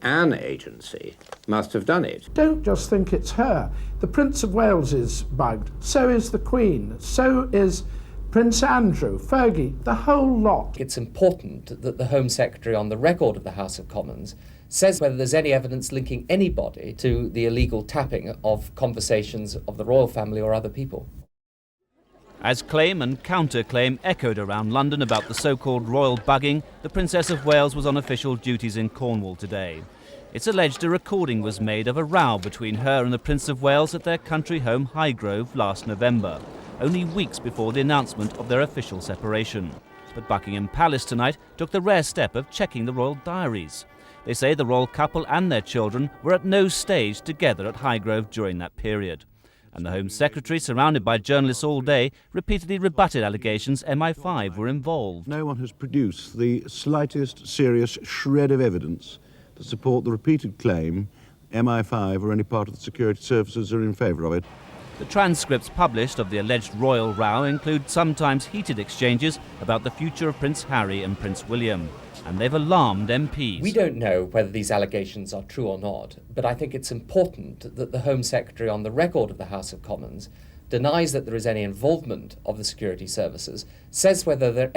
An agency must have done it. Don't just think it's her. The Prince of Wales is bugged, so is the Queen, so is Prince Andrew, Fergie, the whole lot. It's important that the Home Secretary, on the record of the House of Commons, says whether there's any evidence linking anybody to the illegal tapping of conversations of the royal family or other people. As claim and counter-claim echoed around London about the so-called royal bugging, the Princess of Wales was on official duties in Cornwall today. It's alleged a recording was made of a row between her and the Prince of Wales at their country home Highgrove last November, only weeks before the announcement of their official separation. But Buckingham Palace tonight took the rare step of checking the royal diaries. They say the royal couple and their children were at no stage together at Highgrove during that period. And the Home Secretary, surrounded by journalists all day, repeatedly rebutted allegations MI5 were involved. No one has produced the slightest serious shred of evidence to support the repeated claim MI5 or any part of the security services are in favour of it. The transcripts published of the alleged royal row include sometimes heated exchanges about the future of Prince Harry and Prince William. And they've alarmed MPs. We don't know whether these allegations are true or not, but I think it's important that the Home Secretary, on the record of the House of Commons, denies that there is any involvement of the security services, says whether there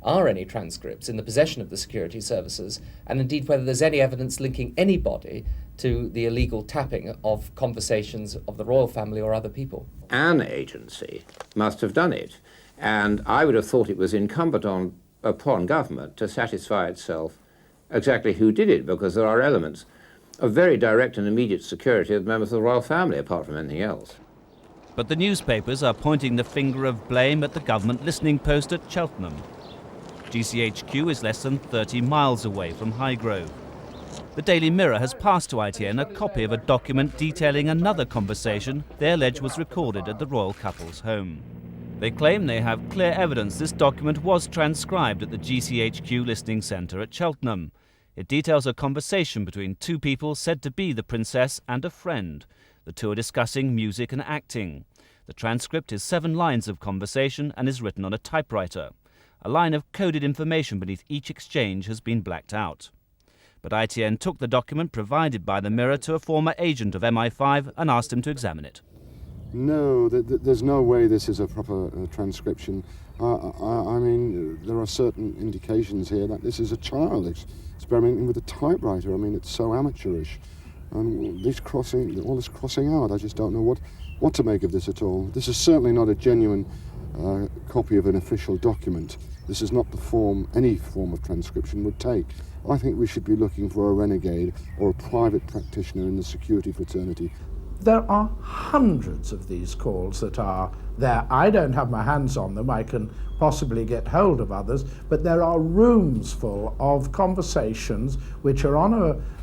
are any transcripts in the possession of the security services, and indeed whether there's any evidence linking anybody to the illegal tapping of conversations of the royal family or other people. An agency must have done it, and I would have thought it was incumbent upon government to satisfy itself exactly who did it, because there are elements of very direct and immediate security of members of the royal family, apart from anything else. But the newspapers are pointing the finger of blame at the government listening post at Cheltenham. GCHQ is less than 30 miles away from Highgrove. The Daily Mirror has passed to ITN a copy of a document detailing another conversation they allege was recorded at the royal couple's home. They claim they have clear evidence this document was transcribed at the GCHQ listening centre at Cheltenham. It details a conversation between two people said to be the princess and a friend. The two are discussing music and acting. The transcript is 7 lines of conversation and is written on a typewriter. A line of coded information beneath each exchange has been blacked out. But ITN took the document provided by the Mirror to a former agent of MI5 and asked him to examine it. No, there's no way this is a proper transcription. I mean, there are certain indications here that this is a child experimenting with a typewriter. I mean, it's so amateurish. And all this crossing out, I just don't know what to make of this at all. This is certainly not a genuine copy of an official document. This is not the form any form of transcription would take. I think we should be looking for a renegade or a private practitioner in the security fraternity. There are hundreds of these calls that are there. I don't have my hands on them. I can possibly get hold of others, but there are rooms full of conversations which are on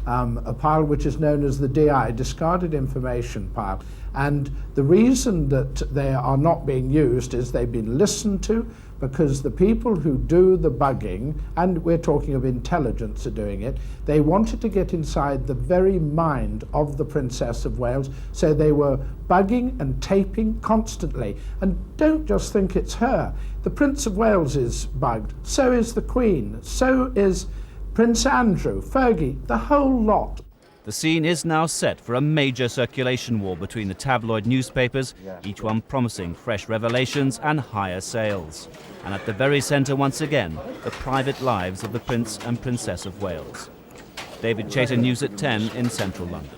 a pile which is known as the DI, discarded information pile. And the reason that they are not being used is they've been listened to, because the people who do the bugging, and we're talking of intelligence are doing it, they wanted to get inside the very mind of the Princess of Wales, so they were bugging and taping constantly. And don't just think it's her. The Prince of Wales is bugged, so is the Queen, so is Prince Andrew, Fergie, the whole lot. The scene is now set for a major circulation war between the tabloid newspapers, each one promising fresh revelations and higher sales. And at the very centre, once again, the private lives of the Prince and Princess of Wales. David Chaytor, News at 10 in central London.